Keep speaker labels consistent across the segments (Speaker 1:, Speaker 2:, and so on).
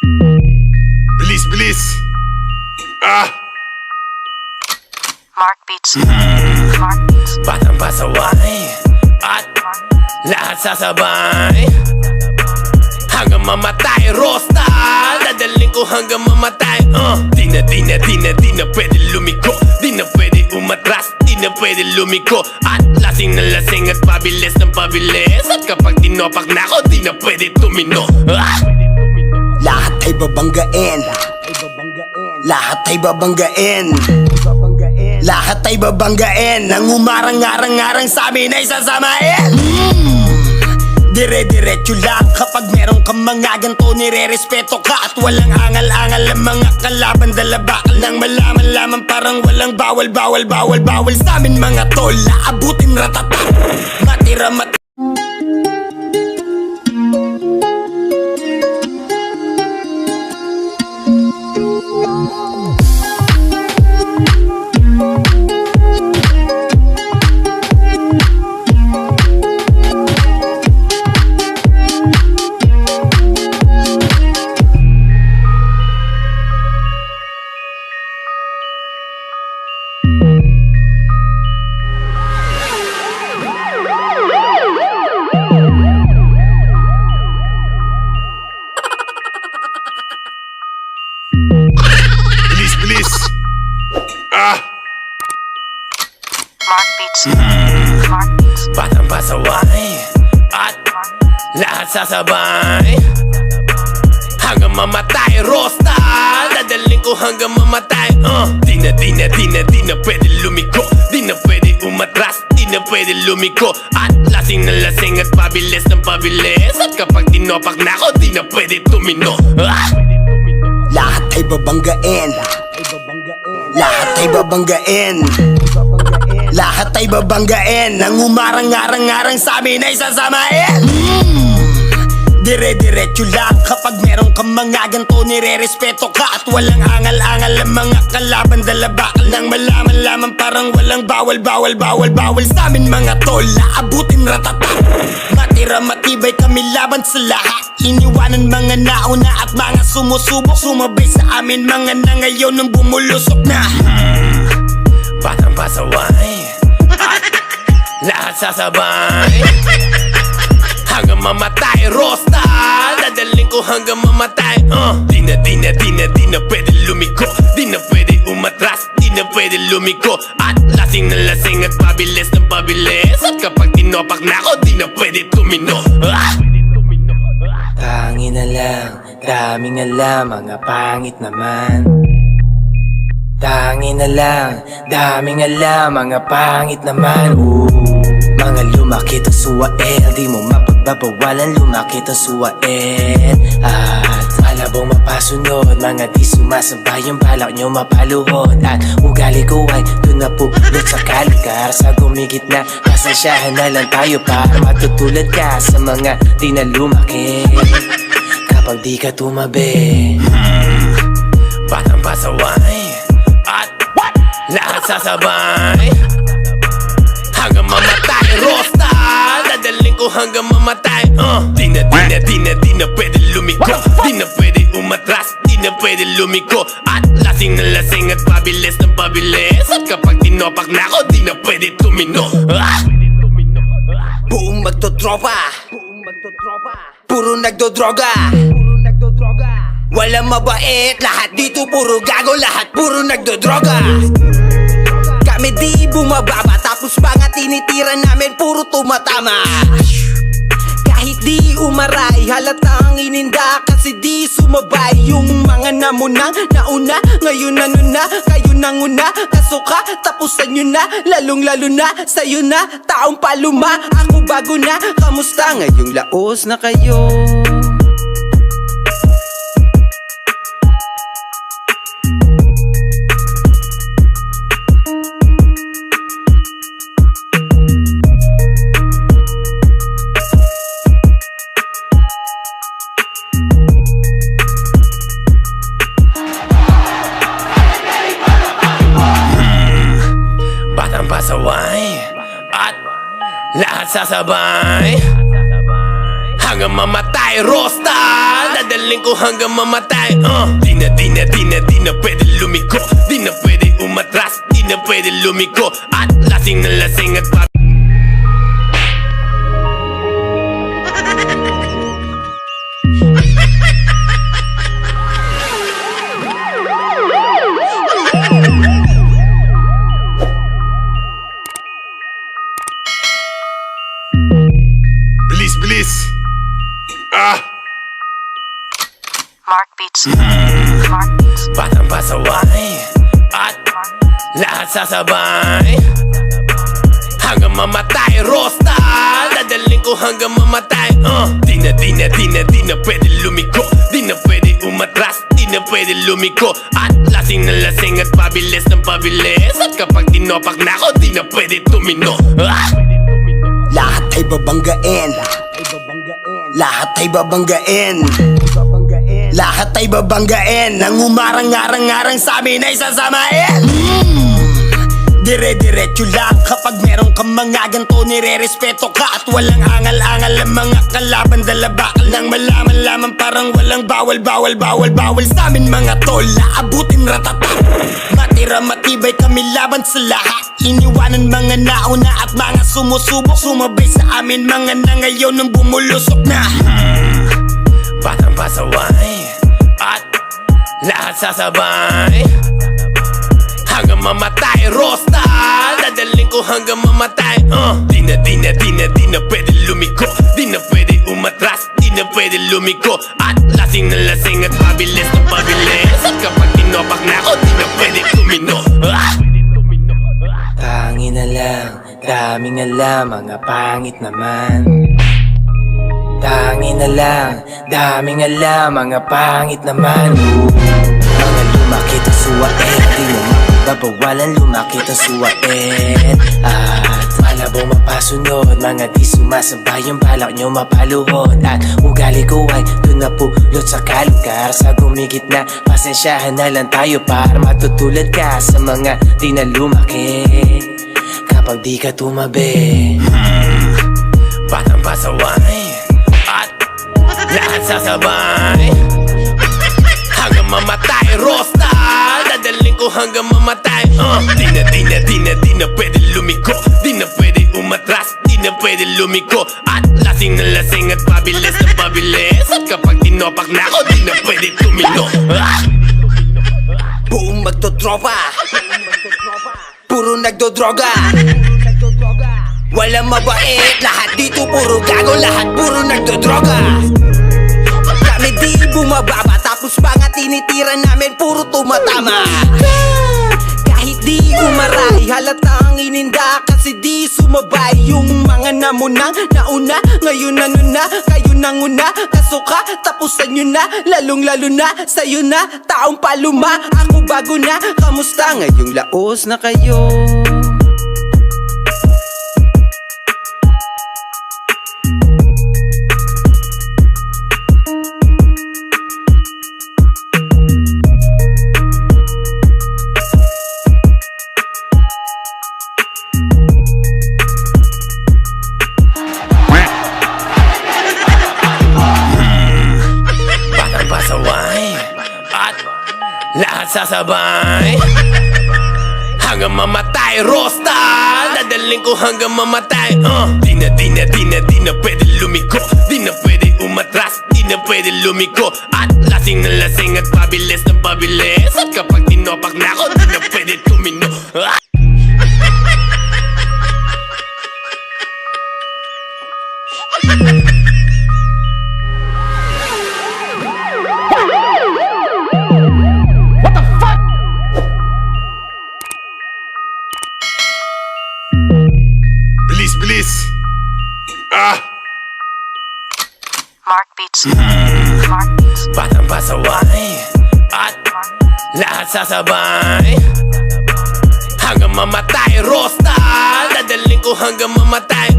Speaker 1: Bilis, bilis!
Speaker 2: Mark Beats. Mark Beats.
Speaker 3: Batang pasaway at lahat sasabay hanggang mamatay. Rosta, dadaling ko hanggang mamatay. Di na pwede lumiko, di na pwede umatras, di na pwede lumiko. At lasing na lasing at pabilis ng pabilis. At kapag tinopak na ako, di na pwede tumino.
Speaker 4: Lahat ay babanggain, lahat ay babanggain, lahat ay babanggain. Nang umarang-arang-arang sa amin ay sasamain. Dire-diretso lang kapag meron kang mga ganto, nire-respeto ka at walang angal-angal ang mga kalaban. Dala bakal nang malaman lamang parang walang bawal sa amin mga tol. Aabutin ratata, matira
Speaker 1: Bilis, bilis!
Speaker 2: Mark Beats. Mark Beats.
Speaker 3: Batang pasaway at lahat sasabay hanggang mamatay. Rosta, dadaling ko hanggang mamatay. Di na pwede lumiko, di na pwede umatras, di na pwede lumiko. At lasing na lasing at pabilis ng pabilis. At kapag tinopak na ako, di na pwede tumino.
Speaker 4: lahat ay babanggain, lahat ay babanggain, lahat ay babanggain. Nang umarang-arang-arang sa amin ay sasamain. Dire-diretso lang kapag meron kang mga ganto, nire-respeto ka at walang angal-angal ang mga kalaban. Dala bakal nang malaman lamang parang walang bawal sa amin mga tol. Aabutin ratata, matira matibay kami laban sa lahat. Iniwanan mga nauna at mga sumusubok, sumabay sa amin mga na ngayon nang bumulusok na.
Speaker 3: Batang pasaway at lahat sasabay hanggang mamatay. Rosta, dadaling ko hanggang mamatay. Di na pwede lumiko, di na pwede umatras, di na pwede lumiko. At lasing na lasing at pabilis ng pabilis. At kapag tinopak na ako, di na pwede tumino.
Speaker 5: Tangin na lang, daming alam, mga pangit naman. Tangin na lang, daming alam, mga pangit naman. Mga lumakit ang suwael, di mo mapagbabawalan, lumakit ang suwael. At malabong mapasunod, mga di sumasabay, yung balak nyo mapaluhod. At ugali ko ay doon na pulot sa kalikar. Sa gumigit na, pasensyahan na lang tayo para matutulad ka sa mga di na lumaki. Kapag di ka tumabi,
Speaker 3: Batang pasaway at lahat sasabay hanggang mamatay. Rosta, dadaling ko hanggang mamatay. Di na pwede lumiko, di na pwede umatras, di na pwede lumiko. At lasing na lasing at pabilis ng pabilis. At kapag tinopak na ako, di na pwede tumino.
Speaker 4: Buong magtotropa, puro nagdodroga, walang mabait, lahat dito puro gago, lahat puro nagdodroga. Kami di bumababa, tapos mga tinitira namin puro tumatama. Kahit di umaray, halatang ininda kasi di sumabay. Yung mga namunang nauna, ngayon ano na, kayo nanguna. Kasuka, tapusan nyo na, lalong lalo na sa'yo na, taong paluma. Ako bago na, kamusta ngayong laos na kayo?
Speaker 3: pasaway at lahat sasabay hanggang mamatay. Rosta, Dadaling ko hanggang mamatay Di na pwede lumiko Di na pwede umatras Di na pwede lumiko At lasing na lasing at
Speaker 1: Bilis!
Speaker 2: Mark Beats. Mark Beats.
Speaker 3: Batang pasaway At lahat sasabay Hanggang mamatay Rosta Dadaling ko hanggang mamatay Di na pwede lumiko Di na pwede umatras Di na pwede lumiko At lasing na lasing at pabilis ng pabilis At kapag tinopak na ako Di na pwede tumino
Speaker 4: Lahat ay babanggain. Lahat ay babanggain. Lahat ay babanggain. Nang umarang-arang-arang sa amin ay sasamain. Dire-diretso lang kapag meron kang mga ganto nire-respeto ka at walang angal-angal ang mga kalaban dala bakal nang malaman-laman parang walang bawal sa amin mga tol naabutin ratata matira matibay kami laban sa lahat iniwanan mga nauna at mga sumusubok sumabay sa amin mga na ngayon nang bumulusok na
Speaker 3: Batang pasaway At lahat sasabay Hanggang mamatay Rosta Dadaling ko hanggang mamatay Di na pwede lumiko Di na pwede umatras Di na pwede lumiko At lasing na lasing at pabilis na pabilis At kapag tinopak na ako Di na pwede tumino
Speaker 5: Tangin na lang, daming alam, mga pangit naman. Tangin na lang, daming alam, mga pangit naman. Mga lumakit ang suwain, di mo mapapawalan lumakit ang suwain. At malabong mapasunod, mga di sumasabay ang balak nyo mapaluhod. At ugali ko ay doon napulot sa kalugar. Sa gumigit na, pasensyahan na lang tayo para matutulad ka sa mga di na lumaki. Kapag di ka tumabi
Speaker 3: Batang pasaway At lahat sasabay Hanggang mamatay Rosta Dadaling ko hanggang mamatay Di na pwede lumiko Di na pwede umatras Di na pwede lumiko At lasing na lasing at pabilis na pabilis At kapag tinopak na ako Di na pwede tumino
Speaker 4: Buong magtotropa Puro nagdodroga Walang mabait Lahat dito puro gago Lahat puro nagdodroga Kami di bumababa Tapos mga tinitira namin Puro tumatama Kahit di umaray Halatang ininda Kasi di sumabay Yung mga namunang nauna Ngayon ano na Kayo nanguna Kasuka Tapusan nyo na Lalong lalo na Sa'yo na Taong paluma Ako bago na Kamusta ngayong laos na kayo
Speaker 3: Lahat sasabay Hanggang mamatay Rosta Dadaling ko hanggang mamatay Di na pwede lumiko Di na pwede umatras Di na pwede lumiko At lasing na lasing at pabilis na pabilis At kapag tinopak na ako Di na pwede tumino
Speaker 1: Bilis!
Speaker 2: Mark Beats. Mark Beats.
Speaker 3: Batang pasaway At lahat sasabay Hanggang mamatay Rosta Dadaling ko hanggang mamatay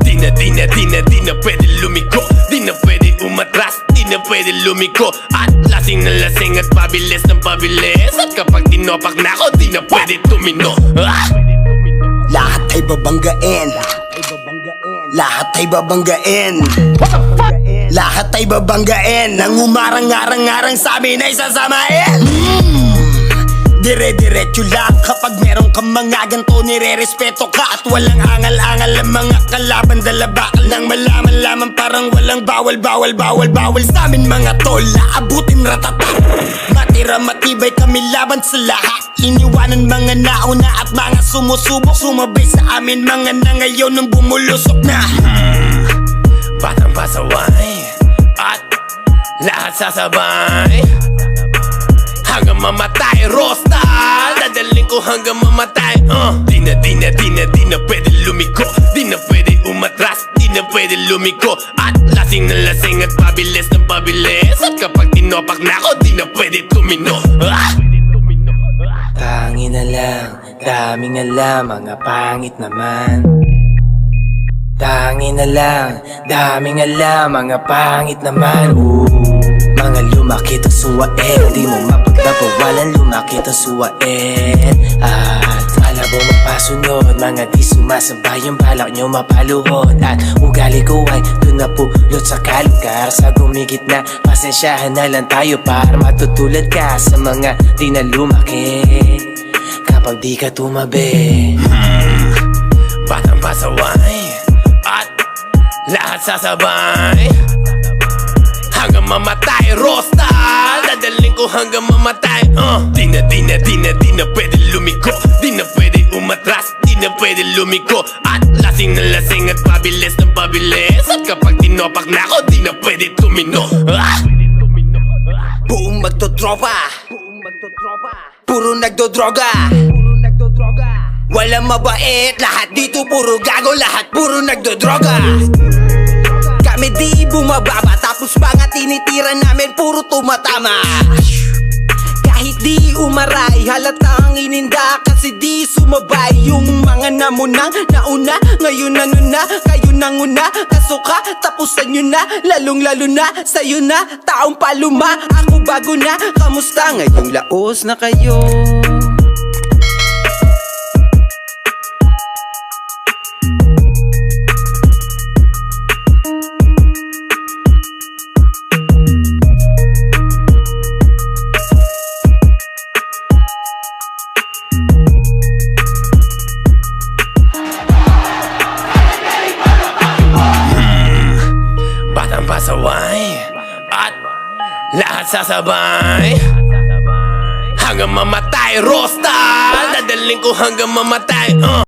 Speaker 3: Di na pwede lumiko Di na pwede umatras Di na pwede lumiko At lasing na lasing at pabilis ng pabilis At kapag tinopak na ako Di na pwede tumino
Speaker 4: Lahat ay babanggain Lahat ay babanggain Lahat ay babanggain, nang umarang-arang-arang sa amin ay sasamain. Dire-diretso lang kapag meron kang mga ganto, nire-respeto ka at walang angal-angal ang mga kalaban. Dala bakal nang malaman lamang parang walang bawal sa amin mga tol, aabutin ratata. Matira matibay kami laban sa lahat, iniwanan mga nauna at mga sumusubok. Sumabay sa amin mga na ngayon nang bumulusok na.
Speaker 3: Batang pasaway at lahat sasabay hanggang mamatay, Rosta. Dadaling ko hanggang mamatay. Di na pwede lumiko, di na pwede umatras, di na pwede lumiko. At lasing na lasing at pabilis na pabilis. At kapag tinopak na ako, di na pwede tumino.
Speaker 5: Tangin na lang, daming alam, mga pangit naman. Tangin na lang, daming alam, mga pangit naman. Mga lumakit ang suwain, di mo mapagbabawalan, lumakit ang suwain. At malabong mapasunod, mga di sumasabay, yung balak nyo mapaluhod. At ugali ko ay dun napulot sa kalugar, sa gumigit na pasensyahan na lang tayo para matutulad ka sa mga di na lumaki kapag di ka tumabi.
Speaker 3: Batang pasaway at lahat sasabay hanggang mamatay, Rosta. Dadaling ko hanggang mamatay. Di na pwede lumiko, di na pwede umatras, di na pwede lumiko. At lasing na lasing at pabilis na pabilis. At kapag tinopak na ako, di na pwede tumino.
Speaker 4: Buong magtotropa, puro nagdodroga. Walang mabait, lahat dito puro gago, lahat puro nagdodroga. Kami di bumababa, tapos mga tinitira namin puro tumatama. Kahit di umaray, halatang ininda kasi di sumabay. Yung mga namunang nauna, ngayon ano na, kayo nanguna. Kasuka, tapusan nyo na, lalong lalo na sa'yo na, taong paluma. Ako bago na, kamusta ngayong laos na kayo?
Speaker 3: Batang pasaway at lahat sasabay hanggang mamatay, Rosta. Dadaling ko hanggang mamatay.